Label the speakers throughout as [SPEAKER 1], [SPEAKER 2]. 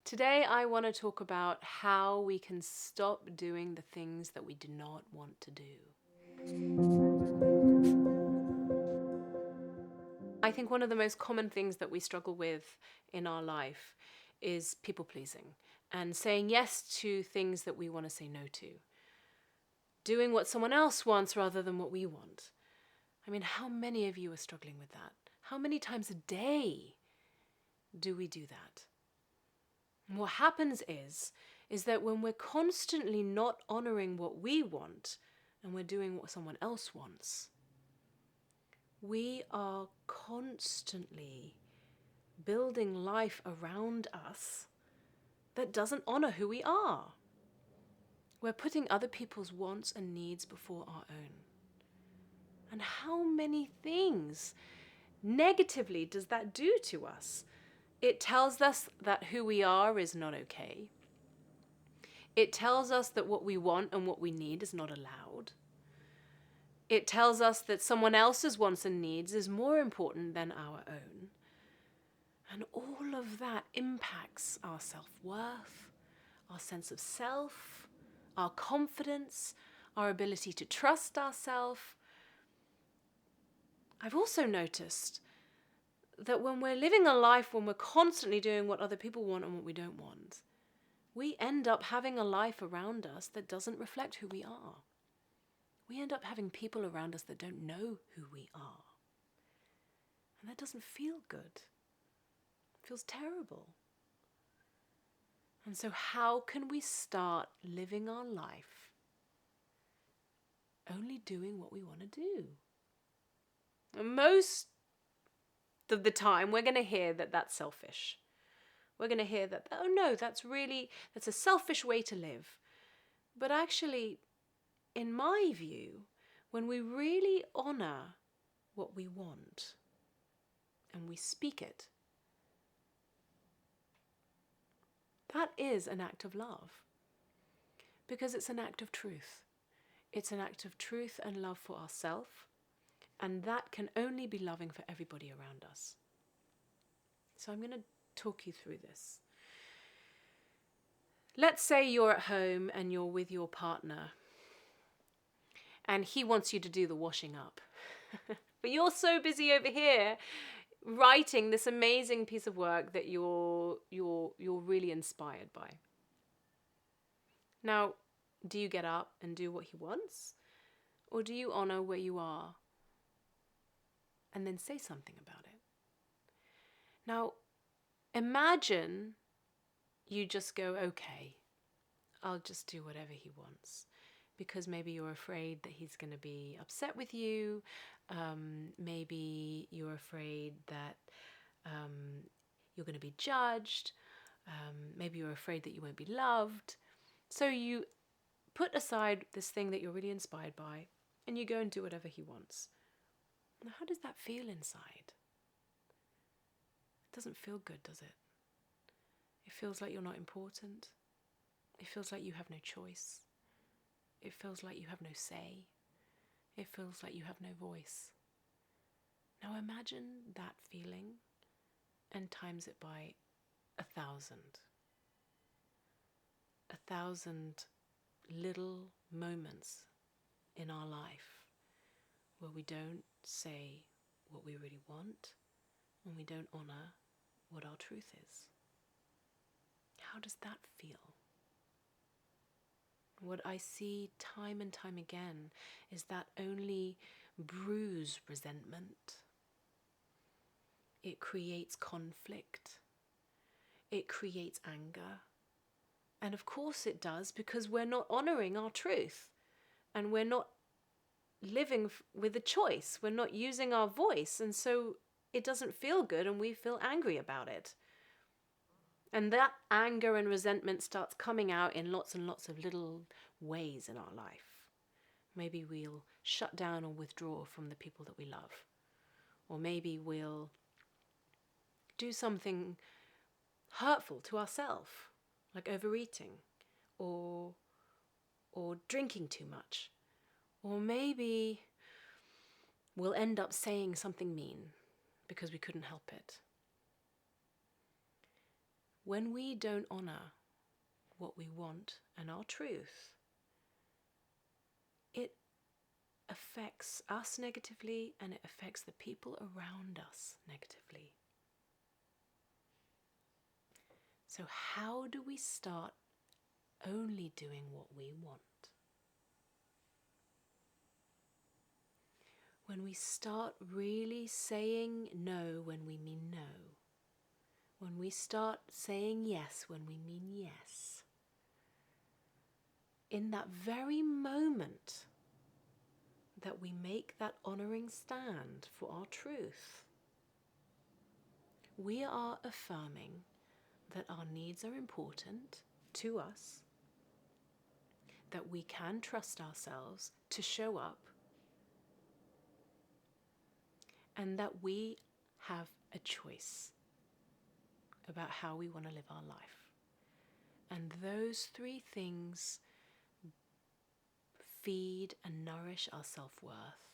[SPEAKER 1] Today, I want to talk about how we can stop doing the things that we do not want to do. I think one of the most common things that we struggle with in our life is people pleasing and saying yes to things that we want to say no to. Doing what someone else wants rather than what we want. I mean, how many of you are struggling with that? How many times a day do we do that? And what happens is that when we're constantly not honoring what we want and we're doing what someone else wants, we are constantly building life around us that doesn't honor who we are. We're putting other people's wants and needs before our own. And how many things negatively does that do to us? It tells us that who we are is not okay. It tells us that what we want and what we need is not allowed. It tells us that someone else's wants and needs is more important than our own. And all of that impacts our self-worth, our sense of self, our confidence, our ability to trust ourselves. I've also noticed that when we're living a life when we're constantly doing what other people want and what we don't want, we end up having a life around us that doesn't reflect who we are. We end up having people around us that don't know who we are. And that doesn't feel good. It feels terrible. And so how can we start living our life only doing what we want to do? And most of the time, we're going to hear that that's selfish. We're going to hear that, oh no, that's a selfish way to live. But actually, in my view, when we really honor what we want and we speak it, that is an act of love. Because it's an act of truth. It's an act of truth and love for ourselves. And that can only be loving for everybody around us. So I'm going to talk you through this. Let's say you're at home and you're with your partner and he wants you to do the washing up. But you're so busy over here writing this amazing piece of work that you're really inspired by. Now, do you get up and do what he wants? Or do you honor where you are and then say something about it? Now, imagine you just go, okay, I'll just do whatever he wants. Because maybe you're afraid that he's going to be upset with you. Maybe you're afraid that you're going to be judged. Maybe you're afraid that you won't be loved. So you put aside this thing that you're really inspired by and you go and do whatever he wants. Now, how does that feel inside? It doesn't feel good, does it? It feels like you're not important. It feels like you have no choice. It feels like you have no say. It feels like you have no voice. Now imagine that feeling and times it by 1,000. 1,000 little moments in our life where we don't say what we really want and we don't honor what our truth is. How does that feel? What I see time and time again is that only brews resentment. It creates conflict. It creates anger. And of course it does, because we're not honoring our truth. And we're not living with a choice. We're not using our voice. And so it doesn't feel good and we feel angry about it. And that anger and resentment starts coming out in lots and lots of little ways in our life. Maybe we'll shut down or withdraw from the people that we love. Or maybe we'll do something hurtful to ourselves, like overeating or drinking too much. Or maybe we'll end up saying something mean because we couldn't help it. when we don't honour what we want and our truth, it affects us negatively and it affects the people around us negatively. So how do we start only doing what we want? When we start really saying no when we mean no. When we start saying yes when we mean yes. In that very moment that we make that honouring stand for our truth, we are affirming that our needs are important to us, that we can trust ourselves to show up, and that we have a choice about how we want to live our life. And those three things feed and nourish our self-worth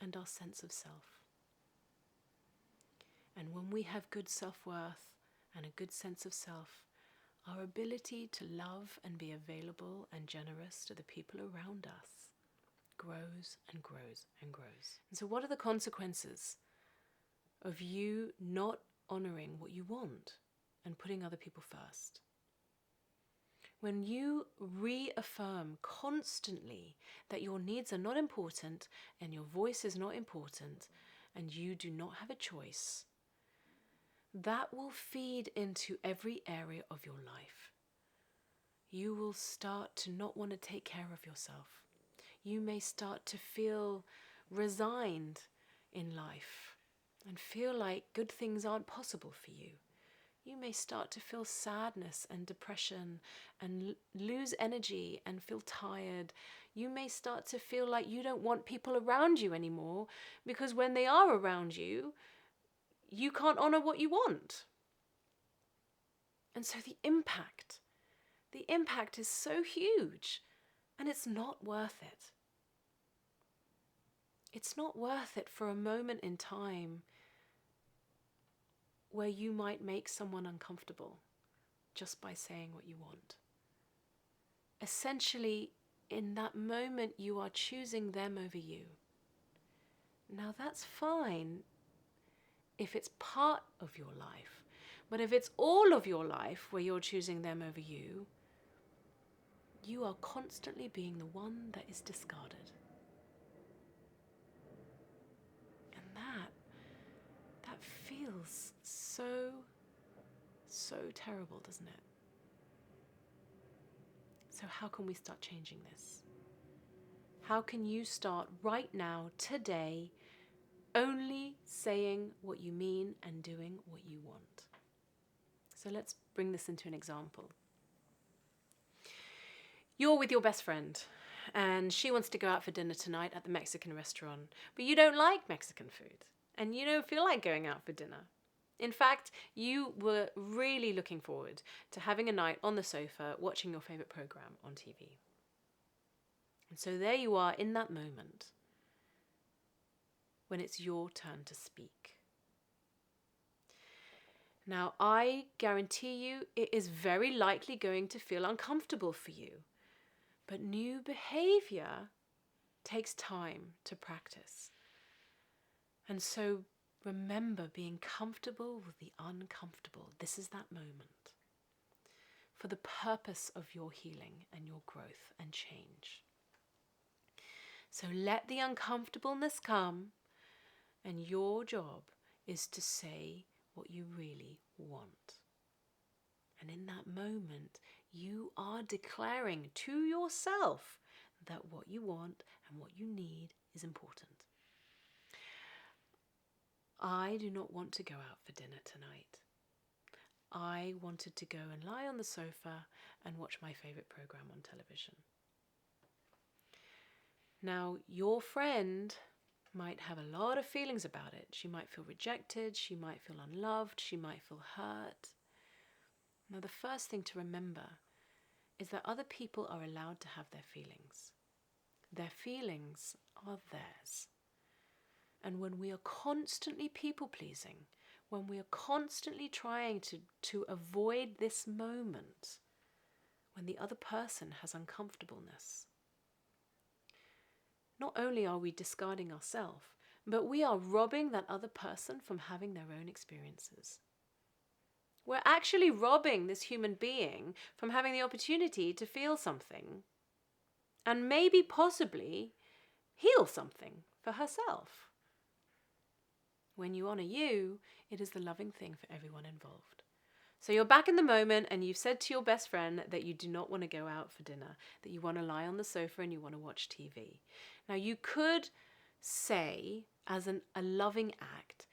[SPEAKER 1] and our sense of self. And when we have good self-worth and a good sense of self, our ability to love and be available and generous to the people around us grows and grows and grows. And so what are the consequences of you not honouring what you want and putting other people first? When you reaffirm constantly that your needs are not important and your voice is not important and you do not have a choice, that will feed into every area of your life. You will start to not want to take care of yourself. You may start to feel resigned in life and feel like good things aren't possible for you. You may start to feel sadness and depression and lose energy and feel tired. You may start to feel like you don't want people around you anymore because when they are around you, you can't honour what you want. And so the impact is so huge, and it's not worth it. It's not worth it for a moment in time where you might make someone uncomfortable just by saying what you want. Essentially, in that moment, you are choosing them over you. Now, that's fine if it's part of your life. But if it's all of your life where you're choosing them over you, you are constantly being the one that is discarded. And that feels so terrible, doesn't it? So how can we start changing this? How can you start right now, today, only saying what you mean and doing what you want? So let's bring this into an example. You're with your best friend and she wants to go out for dinner tonight at the Mexican restaurant, but you don't like Mexican food and you don't feel like going out for dinner. In fact, you were really looking forward to having a night on the sofa watching your favourite programme on TV. And so there you are in that moment when it's your turn to speak. Now, I guarantee you it is very likely going to feel uncomfortable for you. But new behaviour takes time to practice. And so remember being comfortable with the uncomfortable. This is that moment for the purpose of your healing and your growth and change. So let the uncomfortableness come, and your job is to say what you really want. And in that moment, you are declaring to yourself that what you want and what you need is important. I do not want to go out for dinner tonight. I wanted to go and lie on the sofa and watch my favourite programme on television. Now, your friend might have a lot of feelings about it. She might feel rejected, she might feel unloved, she might feel hurt. Now, the first thing to remember is that other people are allowed to have their feelings. Their feelings are theirs. And when we are constantly people-pleasing, when we are constantly trying to avoid this moment when the other person has uncomfortableness. Not only are we discarding ourselves, but we are robbing that other person from having their own experiences. We're actually robbing this human being from having the opportunity to feel something and maybe possibly heal something for herself. When you honor you, it is the loving thing for everyone involved. So you're back in the moment and you've said to your best friend that you do not want to go out for dinner, that you want to lie on the sofa and you want to watch TV. Now you could say as a loving act,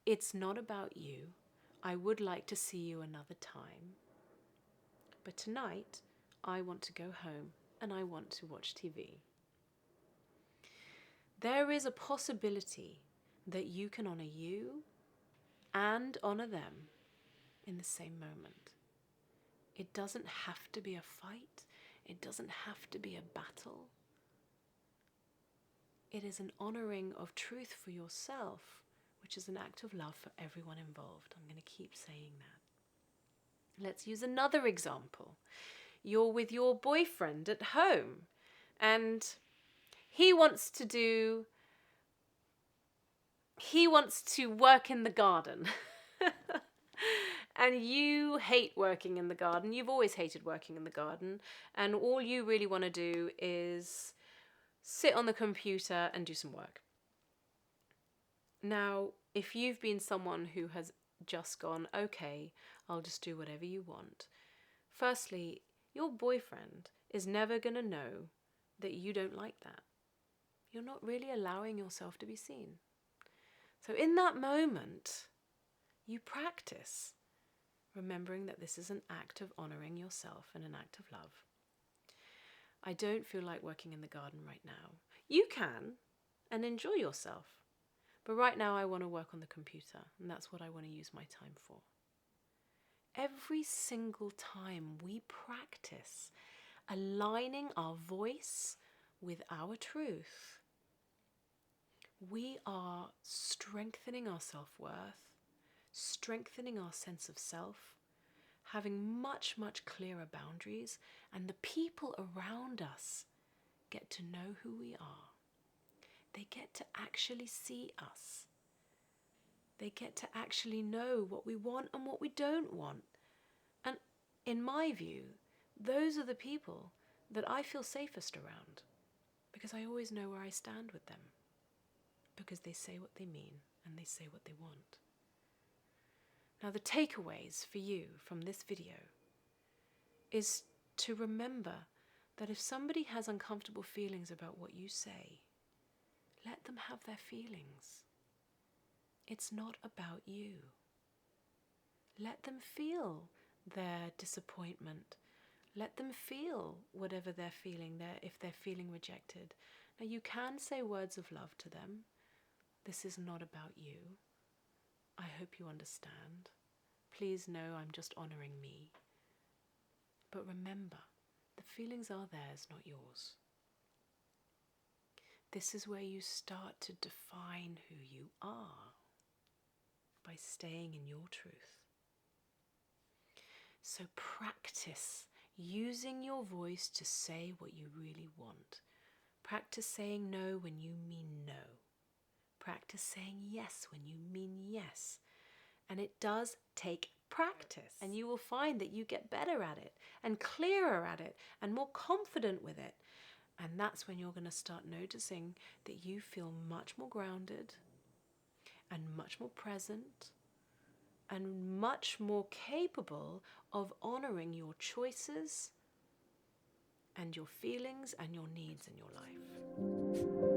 [SPEAKER 1] it's not about you. I would like to see you another time. But tonight, I want to go home and I want to watch TV. There is a possibility that you can honor you and honor them in the same moment. It doesn't have to be a fight. It doesn't have to be a battle. It is an honoring of truth for yourself, which is an act of love for everyone involved. I'm going to keep saying that. Let's use another example. You're with your boyfriend at home and he wants to work in the garden. And you hate working in the garden. You've always hated working in the garden. And all you really want to do is sit on the computer and do some work. Now, if you've been someone who has just gone, okay, I'll just do whatever you want. Firstly, your boyfriend is never going to know that you don't like that. You're not really allowing yourself to be seen. So in that moment, you practice remembering that this is an act of honoring yourself and an act of love. I don't feel like working in the garden right now. You can, and enjoy yourself. But right now I want to work on the computer, and that's what I want to use my time for. Every single time we practice aligning our voice with our truth, we are strengthening our self-worth, strengthening our sense of self, having much, much clearer boundaries, and the people around us get to know who we are. They get to actually see us. They get to actually know what we want and what we don't want. And in my view, those are the people that I feel safest around, because I always know where I stand with them, because they say what they mean and they say what they want. Now, the takeaways for you from this video is to remember that if somebody has uncomfortable feelings about what you say, let them have their feelings. It's not about you. Let them feel their disappointment. Let them feel whatever they're feeling there if they're feeling rejected. Now, you can say words of love to them. This is not about you. I hope you understand. Please know I'm just honoring me. But remember, the feelings are theirs, not yours. This is where you start to define who you are, by staying in your truth. So practice using your voice to say what you really want. Practice saying no when you mean no. Practice saying yes when you mean yes. And it does take practice. And you will find that you get better at it and clearer at it and more confident with it. And that's when you're going to start noticing that you feel much more grounded and much more present and much more capable of honoring your choices and your feelings and your needs in your life.